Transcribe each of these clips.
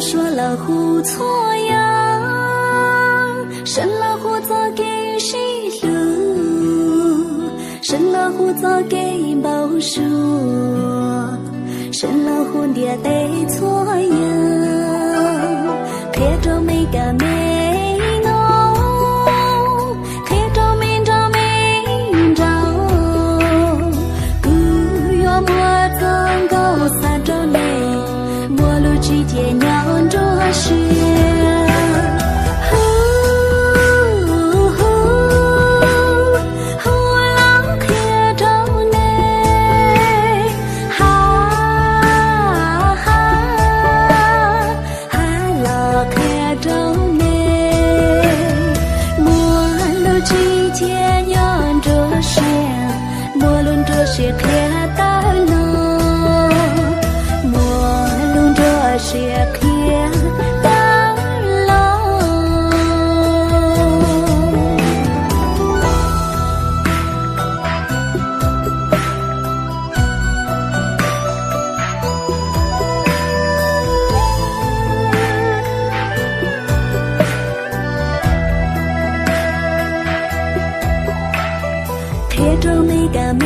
说了胡错呀，生了胡早给谁路？生了胡早给报数，生了胡爹得错呀，看着没个没弄，看着没着没着，古月莫曾高三着内，莫路之间娘着雪。是看到了，莫论这是看到了。看着每个美。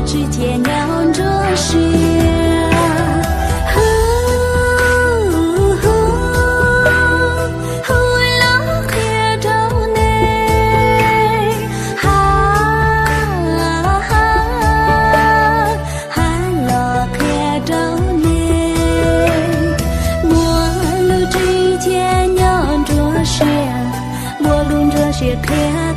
之间娘着雪，了看着你，了看着你，陌路之间娘着雪，陌路着雪看。